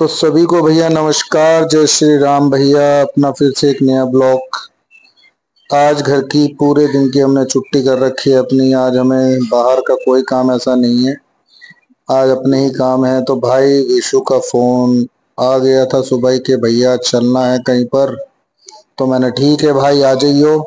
तो सभी को भैया नमस्कार, जय श्री राम। भैया अपना फिर से एक नया ब्लॉग। आज घर की पूरे दिन की हमने छुट्टी कर रखी है अपनी। आज हमें बाहर का कोई काम ऐसा नहीं है, आज अपने ही काम है। तो भाई विशु का फोन आ गया था सुबह के, भैया चलना है कहीं पर। तो मैंने ठीक है भाई आ जाइयो।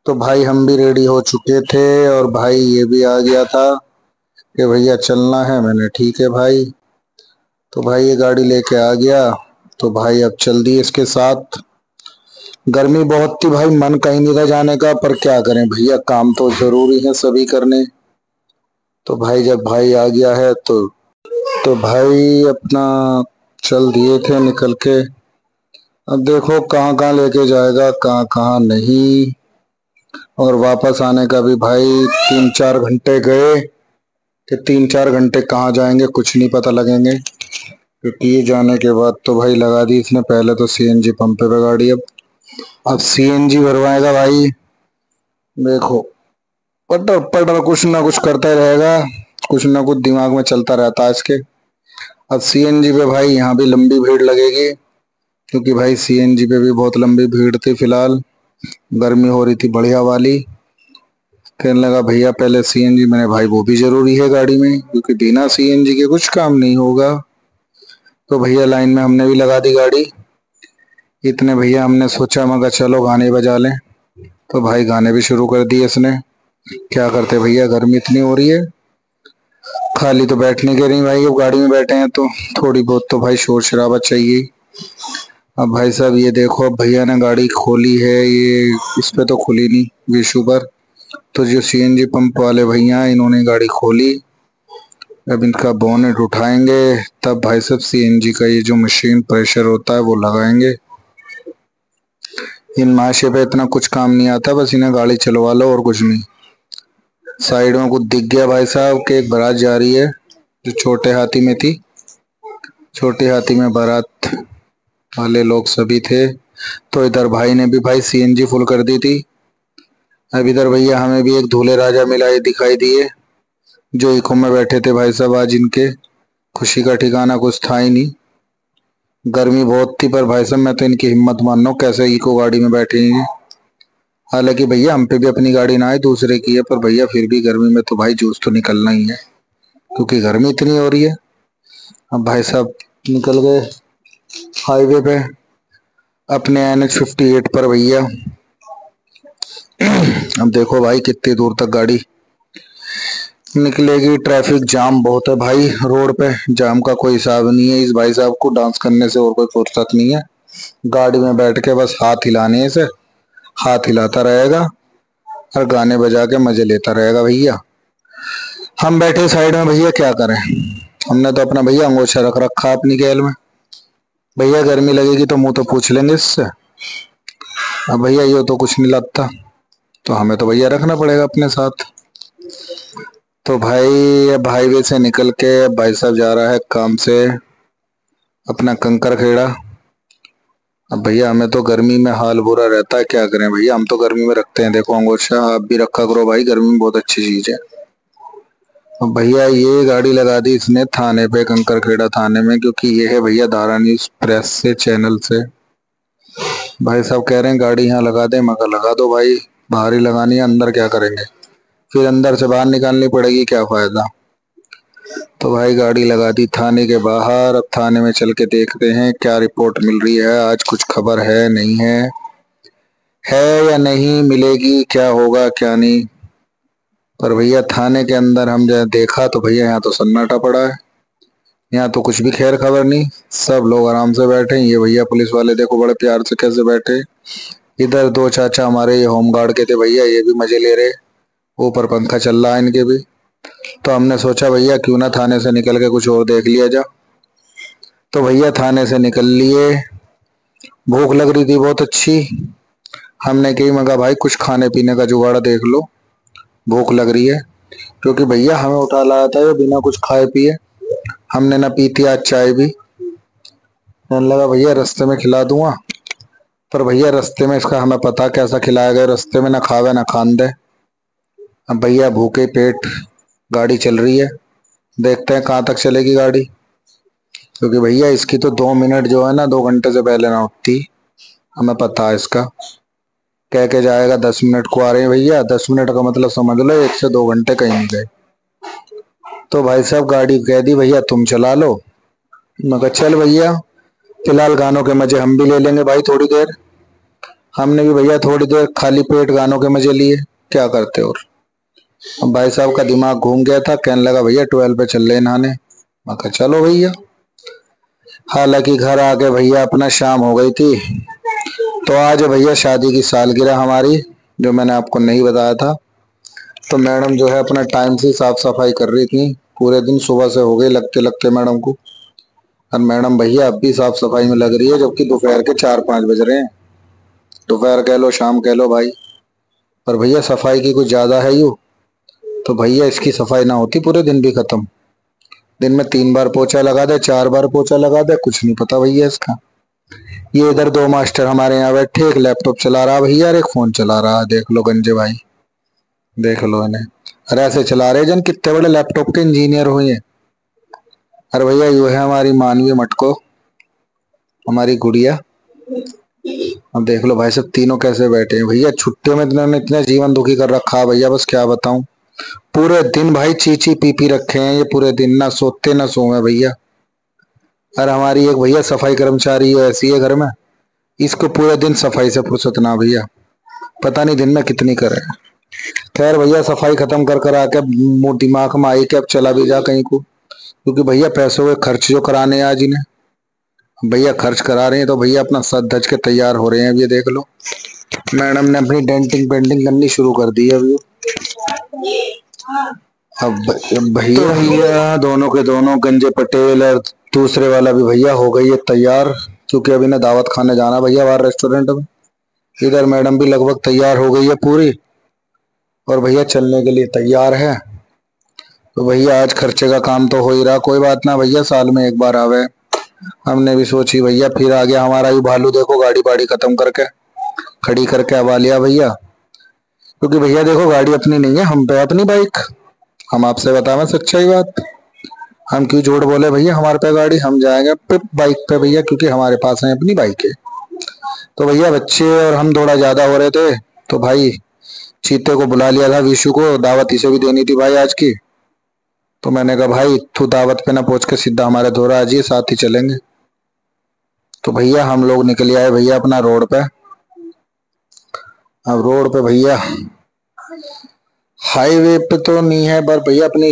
तो भाई हम भी रेडी हो चुके थे और भाई ये भी आ गया था कि भैया चलना है। मैंने ठीक है भाई। तो भाई ये गाड़ी लेके आ गया। तो भाई अब चल दिए इसके साथ। गर्मी बहुत थी भाई, मन कहीं नहीं था जाने का, पर क्या करें भैया, काम तो जरूरी है सभी करने। तो भाई जब भाई आ गया है तो भाई अपना चल दिए थे निकल के। अब देखो कहाँ कहाँ लेके जाएगा, कहाँ कहाँ नहीं। और वापस आने का भी भाई 3-4 घंटे गए कि 3-4 घंटे कहाँ जाएंगे कुछ नहीं पता लगेंगे। क्योंकि ये जाने के बाद तो भाई लगा दी इसने पहले तो सीएनजी पंप पे गाड़ी। अब सीएनजी भरवाएगा भाई। देखो पटर पटर कुछ ना कुछ करता ही रहेगा, कुछ ना कुछ दिमाग में चलता रहता है इसके। अब सीएनजी पे भाई यहाँ भी लंबी भीड़ लगेगी, क्योंकि भाई सीएनजी पे भी बहुत लंबी भीड़ थी। फिलहाल गर्मी हो रही थी बढ़िया वाली। कहने लगा भैया पहले सीएनजी। मैंने भाई वो भी जरूरी है गाड़ी में, क्योंकि बिना सीएनजी के कुछ काम नहीं होगा। तो भैया लाइन में हमने भी लगा दी गाड़ी। इतने भैया हमने सोचा मगर चलो गाने बजा लें। तो भाई गाने भी शुरू कर दिए इसने। क्या करते भैया, गर्मी इतनी हो रही है, खाली तो बैठने के नहीं भाई। अब गाड़ी में बैठे हैं तो थोड़ी बहुत तो भाई शोर शराबा चाहिए। अब भाई साहब ये देखो, अब भैया ने गाड़ी खोली है, ये इस पे तो खुली नहीं विशु पर। तो जो सीएनजी पंप वाले भैया हैं इन्होंने गाड़ी खोली। अब इनका बोनेट उठाएंगे, तब भाई साहब सीएनजी का ये जो मशीन प्रेशर होता है वो लगाएंगे। इन माशे पे इतना कुछ काम नहीं आता, बस इन्हें गाड़ी चलवा लो और कुछ नहीं। साइड में कुछ दिख गया भाई साहब कि एक बारात जा रही है, जो छोटे हाथी में थी। छोटे हाथी में बारात वाले लोग सभी थे। तो इधर भाई ने भी भाई सीएनजी फुल कर दी थी। अब इधर भैया हमें भी एक दूल्हे राजा मिलाए दिखाई दिए, जो इको में बैठे थे भाई साहब। आज इनके खुशी का ठिकाना कुछ था ही नहीं। गर्मी बहुत थी, पर भाई साहब मैं तो इनकी हिम्मत मान रहा हूँ कैसे इको गाड़ी में बैठे हैं। हालांकि भैया हम पे भी अपनी गाड़ी ना है, दूसरे की है, पर भैया फिर भी गर्मी में तो भाई जूस तो निकलना ही है, क्योंकि गर्मी इतनी हो रही है। अब भाई साहब निकल गए हाईवे पे अपने NH 58 पर भैया। अब देखो भाई कितनी दूर तक गाड़ी निकलेगी। ट्रैफिक जाम बहुत है भाई, रोड पे जाम का कोई हिसाब नहीं है। इस भाई साहब को डांस करने से और कोई फुर्सत नहीं है। गाड़ी में बैठ के बस हाथ हिलाने से हाथ हिलाता रहेगा और गाने बजा के मजे लेता रहेगा भैया। हम बैठे साइड में भैया, क्या करें। हमने तो अपना भैया अंगोछा रख रखा अपनी गैल में। भैया गर्मी लगेगी तो मुंह तो पूछ लेंगे इससे। अब भैया ये तो कुछ नहीं लगता, तो हमें तो भैया रखना पड़ेगा अपने साथ। तो भाई अब हाईवे से निकल के भाई साहब जा रहा है काम से अपना कंकर खेड़ा। अब भैया हमें तो गर्मी में हाल बुरा रहता है, क्या करें भैया, हम तो गर्मी में रखते हैं। देखो अंगोछा आप भी रखा करो भाई, गर्मी में बहुत अच्छी चीज है। अब भैया ये गाड़ी लगा दी इसने थाने पे, कंकर खेड़ा थाने में, क्योंकि ये है भैया धारा न्यूज प्रेस से चैनल से। भाई साहब कह रहे हैं गाड़ी यहाँ लगा दे, मगर लगा दो भाई, बाहर ही लगानी है, अंदर क्या करेंगे, फिर अंदर से बाहर निकालनी पड़ेगी, क्या फायदा। तो भाई गाड़ी लगा दी थाने के बाहर। अब थाने में चल के देखते हैं क्या रिपोर्ट मिल रही है, आज कुछ खबर है नहीं है या नहीं, मिलेगी क्या होगा क्या नहीं। पर भैया थाने के अंदर हम जब देखा तो भैया यहाँ तो सन्नाटा पड़ा है। यहाँ तो कुछ भी खैर खबर नहीं, सब लोग आराम से बैठे हैं। ये भैया पुलिस वाले देखो बड़े प्यार से कैसे बैठे। इधर दो चाचा हमारे ये होमगार्ड के थे भैया, ये भी मजे ले रहे, ऊपर पंखा चल रहा है इनके भी। तो हमने सोचा भैया क्यों ना थाने से निकल के कुछ और देख लिया जा। तो भैया थाने से निकल लिए। भूख लग रही थी बहुत अच्छी। हमने कही मगा भाई कुछ खाने पीने का जुगाड़ देख लो, भूख लग रही है। क्योंकि भैया हमें उठा लाया था ये बिना कुछ खाए पिए। हमने ना पी थी आज चाय भी। कहने लगा भैया रास्ते में खिला दूंगा, पर भैया रास्ते में इसका हमें पता कैसा खिलाया गया, रास्ते में ना खावे ना खान दे। अब भैया भूखे पेट गाड़ी चल रही है, देखते हैं कहाँ तक चलेगी गाड़ी। क्योंकि भैया इसकी तो 2 मिनट जो है ना 2 घंटे से पहले ना उठती। हमें पता है इसका। कह के जाएगा 10 मिनट को आ रहे हैं भैया, 10 मिनट का मतलब समझ लो 1 से 2 घंटे कहीं नहीं गए। तो भाई साहब गाड़ी कह दी भैया तुम चला लो। मैं कहा चल भैया, फिलहाल गानों के मजे हम भी ले लेंगे भाई थोड़ी देर। हमने भी भैया थोड़ी देर खाली पेट गानों के मजे लिए। क्या करते और। अब भाई साहब का दिमाग घूम गया था, कहने लगा भैया 12 पे चल रहे नहाने। मैं कहा चलो भैया। हालांकि घर आके भैया अपना शाम हो गई थी। तो आज भैया शादी की सालगिरह हमारी, जो मैंने आपको नहीं बताया था। तो मैडम जो है अपना टाइम से साफ सफाई कर रही थी। पूरे दिन सुबह से हो गए लगते लगते मैडम को। और मैडम भैया अब भी साफ सफाई में लग रही है, जबकि दोपहर के 4-5 बज रहे हैं। दोपहर कह लो शाम कह लो भाई। पर भैया सफाई की कुछ ज्यादा है यू। तो भैया इसकी सफाई ना होती पूरे दिन भी खत्म। दिन में 3 बार पोछा लगा दे, 4 बार पोछा लगा दे, कुछ नहीं पता भैया इसका। ये इधर 2 मास्टर हमारे यहाँ बैठे, एक लैपटॉप चला रहा भैया और एक फोन चला रहा। देख लो गंजे भाई, देख लो इन्हें। अरे ऐसे चला रहे जन कितने बड़े लैपटॉप के इंजीनियर हुए। अरे भैया यू है हमारी मानवीय मटको, हमारी गुड़िया। अब देख लो भाई सब तीनों कैसे बैठे हैं भैया। छुट्टियों में इन्होंने इतना जीवन दुखी कर रखा है भैया, बस क्या बताऊं। पूरे दिन भाई चीची पी पी रखे हैं ये, पूरे दिन ना सोते ना सोए भैया। और हमारी एक भैया सफाई कर्मचारी है, ऐसी है घर में, इसको पूरे दिन सफाई से फुर्सत ना भैया। पता नहीं दिन में कितनी करे। खैर भैया सफाई खत्म कर कर आके दिमाग में आई कि अब चला भी जा कहीं को। क्योंकि भैया पैसों के खर्च जो कराने हैं आज इन्हें, भैया खर्च करा रहे हैं तो भैया अपना सर धज के तैयार हो रहे हैं। अब ये देख लो मैडम ने अपनी डेंटिंग पेंटिंग करनी शुरू कर दी है अभी। अब भैया तो भैया दोनों के दोनों गंजे पटेल और दूसरे वाला भी भैया हो गई है तैयार। क्योंकि अभी ने दावत खाने जाना भैया बाहर रेस्टोरेंट में। इधर मैडम भी लगभग तैयार हो गई है पूरी, और भैया चलने के लिए तैयार है। तो भैया आज खर्चे का काम तो हो ही रहा। कोई बात ना भैया, साल में एक बार आवे। हमने भी सोची भैया, फिर आ गया हमारा ये भालू, देखो गाड़ी बाड़ी खत्म करके खड़ी करके आवा लिया भैया। क्योंकि भैया देखो गाड़ी अपनी नहीं है, हम पे अपनी बाइक। हम आपसे बतावे सच्चाई बात, हम क्यों झूठ बोले भैया। हमारे पे गाड़ी, हम जाएंगे पे बाइक पे भैया, क्योंकि हमारे पास है अपनी बाइक है। तो भैया बच्चे और हम थोड़ा ज्यादा हो रहे थे, तो भाई चीते को बुला लिया था, विशु को। दावत इसे भी देनी थी भाई आज की। तो मैंने कहा भाई तू दावत पे ना पहुंच के सीधा हमारे धोरा आ जाइए, साथ ही चलेंगे। तो भैया हम लोग निकल आए भैया अपना रोड पे। अब रोड पे भैया, हाईवे पे तो नहीं है पर भैया अपनी,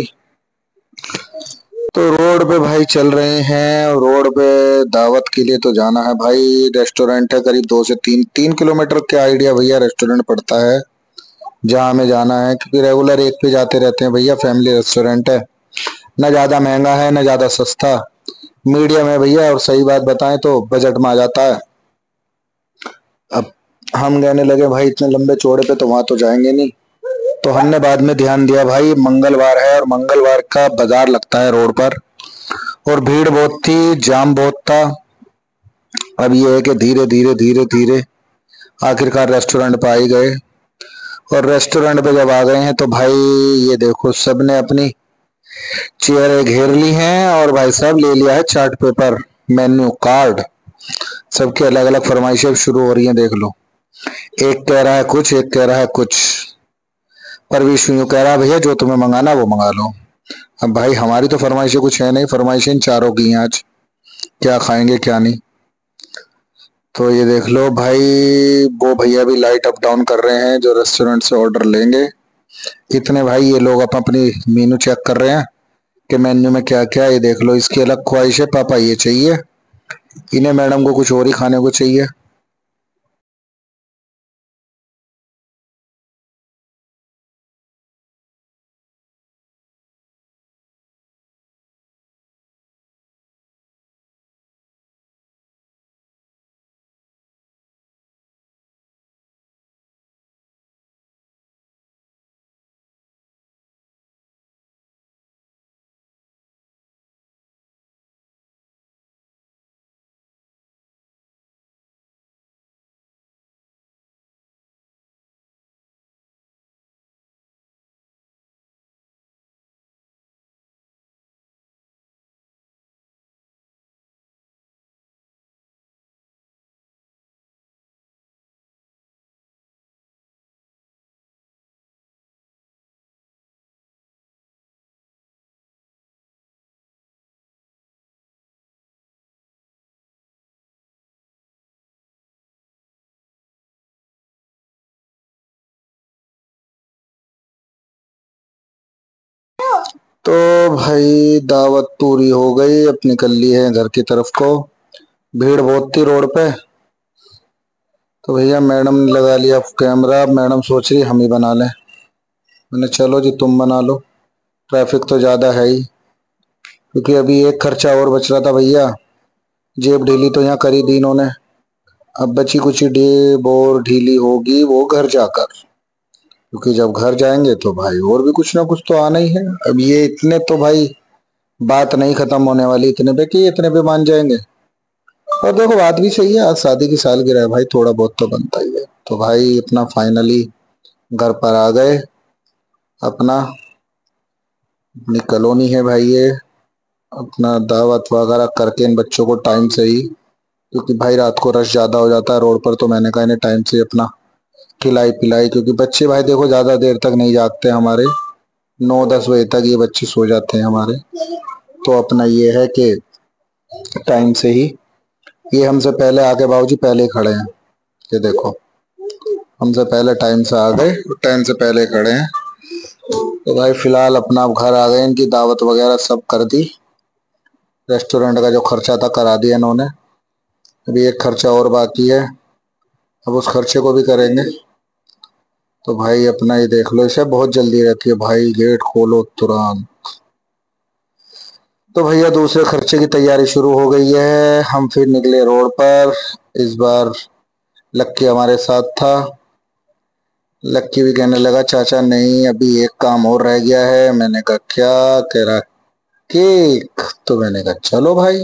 तो रोड पे भाई चल रहे हैं। और रोड पे दावत के लिए तो जाना है भाई। रेस्टोरेंट है करीब 2 से 3 किलोमीटर के आइडिया भैया रेस्टोरेंट पड़ता है जहाँ हमें जाना है। क्योंकि रेगुलर एक पे जाते रहते हैं भैया, फैमिली रेस्टोरेंट है। ना ज्यादा महंगा है ना ज्यादा सस्ता, मीडियम है भैया। और सही बात बताएं तो बजट में आ जाता है। अब हम कहने लगे भाई इतने लंबे चौड़े पे तो वहां तो जाएंगे नहीं। तो हमने बाद में ध्यान दिया भाई मंगलवार है और मंगलवार का बाजार लगता है रोड पर, और भीड़ बहुत थी, जाम बहुत था। अब ये है कि धीरे धीरे धीरे धीरे आखिरकार रेस्टोरेंट पे आ ही गए। और रेस्टोरेंट पे जब आ गए हैं तो भाई ये देखो सबने अपनी चेयरें घेर ली हैं, और भाई साहब ले लिया है चार्ट पेपर, मेन्यू कार्ड। सबके अलग अलग फरमाइशें शुरू हो रही हैं, देख लो। एक कह रहा है कुछ, एक कह रहा है कुछ। पर विष्णु यूं कह रहा है भैया जो तुम्हें मंगाना वो मंगा लो। अब भाई हमारी तो फरमाइशें कुछ है नहीं, फरमाइशें इन चारों की हैं आज, क्या खाएंगे क्या नहीं। तो ये देख लो भाई, वो भैया भी लाइट अप डाउन कर रहे हैं जो रेस्टोरेंट से ऑर्डर लेंगे। इतने भाई ये लोग अपनी मेनू चेक कर रहे हैं कि मेन्यू में क्या क्या है। ये देख लो इसकी अलग ख्वाहिश है, पापा ये चाहिए, इन्हें मैडम को कुछ और ही खाने को चाहिए। तो भाई दावत पूरी हो गई, अब निकल ली है घर की तरफ को। भीड़ बहुत थी रोड पे। तो भैया मैडम ने लगा लिया कैमरा। मैडम सोच रही हम ही बना लें। मैंने चलो जी तुम बना लो, ट्रैफिक तो ज्यादा है ही। क्योंकि अभी एक खर्चा और बच रहा था भैया। जेब ढीली तो यहाँ करी दी इन्होंने। अब बची कुछ जेब और ढीली होगी वो घर जाकर। क्योंकि जब घर जाएंगे तो भाई और भी कुछ ना कुछ तो आना ही है। अब ये इतने तो भाई बात नहीं खत्म होने वाली इतने पे कि इतने पे मान जाएंगे। और देखो बात भी सही है, आज शादी की सालगिरह है भाई, थोड़ा बहुत तो बनता ही है। तो भाई अपना फाइनली घर पर आ गए। अपना अपनी कॉलोनी है भाई ये। अपना दावत वगैरह करके इन बच्चों को टाइम से ही, क्योंकि भाई रात को रश ज्यादा हो जाता है रोड पर, तो मैंने कहा इन्हें टाइम से अपना खिलाई पिलाई। क्योंकि बच्चे भाई देखो ज्यादा देर तक नहीं जागते हमारे, 9-10 बजे तक ये बच्चे सो जाते हैं हमारे। तो अपना ये है कि टाइम से ही, ये हमसे पहले आके बाबूजी पहले ही खड़े हैं। ये देखो हमसे पहले टाइम से आ गए, टाइम से पहले खड़े हैं। तो भाई फिलहाल अपना अब घर आ गए, इनकी दावत वगैरह सब कर दी। रेस्टोरेंट का जो खर्चा था करा दिया इन्होंने। अभी एक खर्चा और बाकी है, अब उस खर्चे को भी करेंगे। तो भाई अपना ये देख लो, इसे बहुत जल्दी रहती है भाई, गेट खोलो तुरंत। तो भैया दूसरे खर्चे की तैयारी शुरू हो गई है। हम फिर निकले रोड पर। इस बार लक्की हमारे साथ था। लक्की भी कहने लगा चाचा नहीं अभी एक काम और रह गया है। मैंने कहा क्या? कह रहा केक। तो मैंने कहा चलो भाई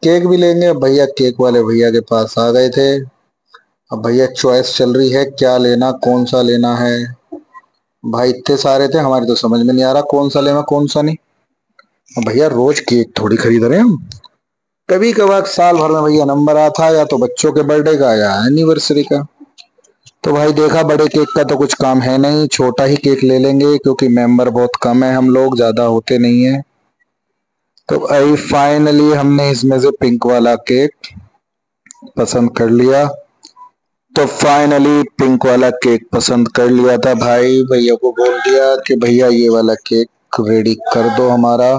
केक भी लेंगे। अब भैया केक वाले भैया के पास आ गए थे। अब भैया चॉइस चल रही है क्या लेना, कौन सा लेना है। भाई इतने सारे थे हमारी तो समझ में नहीं आ रहा कौन सा लेना कौन सा नहीं। अब भैया रोज केक थोड़ी खरीद रहे हैं हम। कभी कभार साल भर में भैया नंबर आता है, या तो बच्चों के बर्थडे का या एनिवर्सरी का। तो भाई देखा बड़े केक का तो कुछ काम है नहीं, छोटा ही केक ले लेंगे क्योंकि मेंबर बहुत कम है, हम लोग ज्यादा होते नहीं है। तो भाई फाइनली हमने इसमें से पिंक वाला केक पसंद कर लिया। तो फाइनली पिंक वाला केक पसंद कर लिया था भाई। भैया को बोल दिया कि भैया ये वाला केक रेडी कर दो हमारा।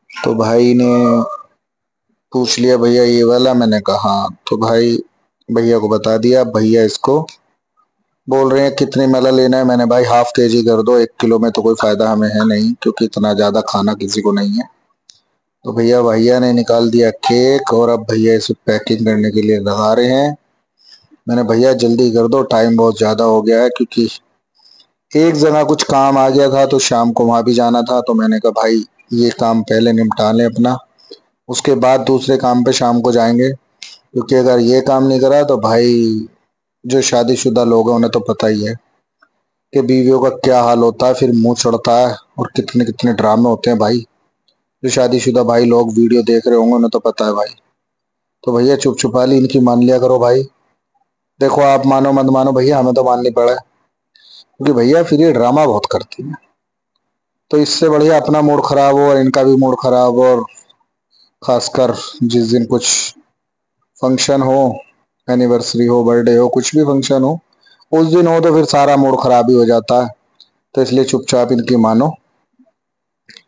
तो भाई ने पूछ लिया भैया ये वाला, मैंने कहा हाँ। तो भाई भैया को बता दिया। भैया इसको बोल रहे हैं कितने वाला लेना है। मैंने भाई हाफ केजी कर दो, 1 किलो में तो कोई फायदा हमें है नहीं क्योंकि इतना ज्यादा खाना किसी को नहीं है। तो भैया ने निकाल दिया केक और अब भैया इसे पैकिंग करने के लिए लगा रहे हैं। मैंने भैया जल्दी कर दो टाइम बहुत ज्यादा हो गया है, क्योंकि एक जगह कुछ काम आ गया था तो शाम को वहां भी जाना था। तो मैंने कहा भाई ये काम पहले निपटा लें अपना, उसके बाद दूसरे काम पे शाम को जाएंगे। क्योंकि अगर ये काम नहीं करा तो भाई जो शादीशुदा लोग हैं उन्हें तो पता ही है कि बीवियों का क्या हाल होता है, फिर मुंह चढ़ता है और कितने कितने ड्रामे होते हैं भाई। जो शादीशुदा भाई लोग वीडियो देख रहे होंगे उन्हें तो पता है भाई। तो भैया चुप छुपा ली इनकी मान लिया करो भाई। देखो आप मानो मत मानो भैया हमें तो माननी पड़ा है, क्योंकि भैया फिर ये ड्रामा बहुत करती है। तो इससे बढ़िया अपना मूड खराब हो और इनका भी मूड खराब हो, और खासकर जिस दिन कुछ फंक्शन हो, एनिवर्सरी हो, बर्थडे हो, कुछ भी फंक्शन हो, उस दिन हो तो फिर सारा मूड खराब ही हो जाता है। तो इसलिए चुपचाप इनकी मानो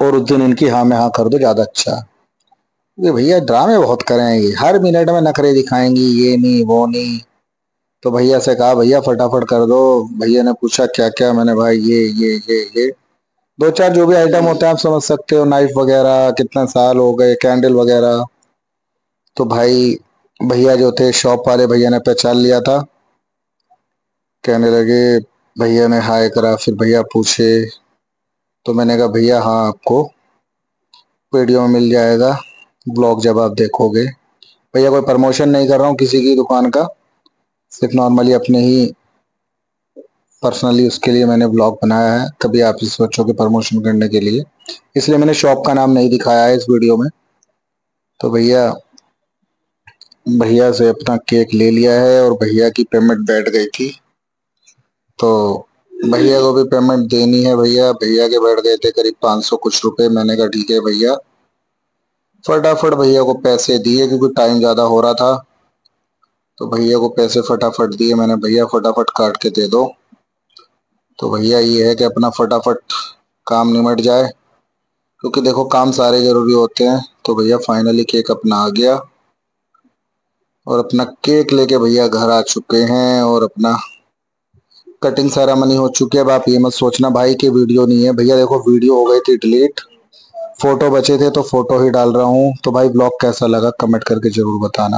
और उस दिन इनकी हाँ में हाँ कर दो, ज्यादा अच्छा है। ये भैया ड्रामे बहुत करेंगे, हर मिनट में नखरे दिखाएंगी, ये नहीं वो नहीं। तो भैया से कहा भैया फटाफट कर दो। भैया ने पूछा क्या क्या। मैंने भाई ये दो चार जो भी आइटम होते हैं आप समझ सकते हो, नाइफ वगैरह, कितना साल हो गए, कैंडल वगैरह। तो भाई भैया जो थे शॉप वाले भैया ने पहचान लिया था। कहने लगे, भैया ने हाय करा, फिर भैया पूछे। तो मैंने कहा भैया हाँ आपको वीडियो में मिल जाएगा, ब्लॉग जब आप देखोगे। भैया कोई प्रमोशन नहीं कर रहा हूँ किसी की दुकान का, सिर्फ नॉर्मली अपने ही पर्सनली उसके लिए मैंने ब्लॉग बनाया है, कभी आप इस बच्चों के प्रमोशन करने के लिए। इसलिए मैंने शॉप का नाम नहीं दिखाया है इस वीडियो में। तो भैया भैया से अपना केक ले लिया है और भैया की पेमेंट बैठ गई थी। तो भैया को भी पेमेंट देनी है। भैया भैया के बैठ गए थे करीब 500 कुछ रुपए। मैंने कहा ठीक है भैया, फटाफट भैया को पैसे दिए क्योंकि टाइम ज्यादा हो रहा था। तो भैया को पैसे फटाफट दिए मैंने, भैया फटाफट काट के दे दो। तो भैया ये है कि अपना फटाफट काम निमट जाए, क्योंकि देखो काम सारे जरूरी होते हैं। तो भैया फाइनली केक अपना आ गया और अपना केक लेके भैया घर आ चुके हैं और अपना कटिंग सेरेमनी हो चुकी है। अब आप ये मत सोचना भाई कि वीडियो नहीं है, भैया देखो वीडियो हो गई थी डिलीट, फोटो बचे थे तो फोटो ही डाल रहा हूँ। तो भाई ब्लॉग कैसा लगा कमेंट करके जरूर बताना।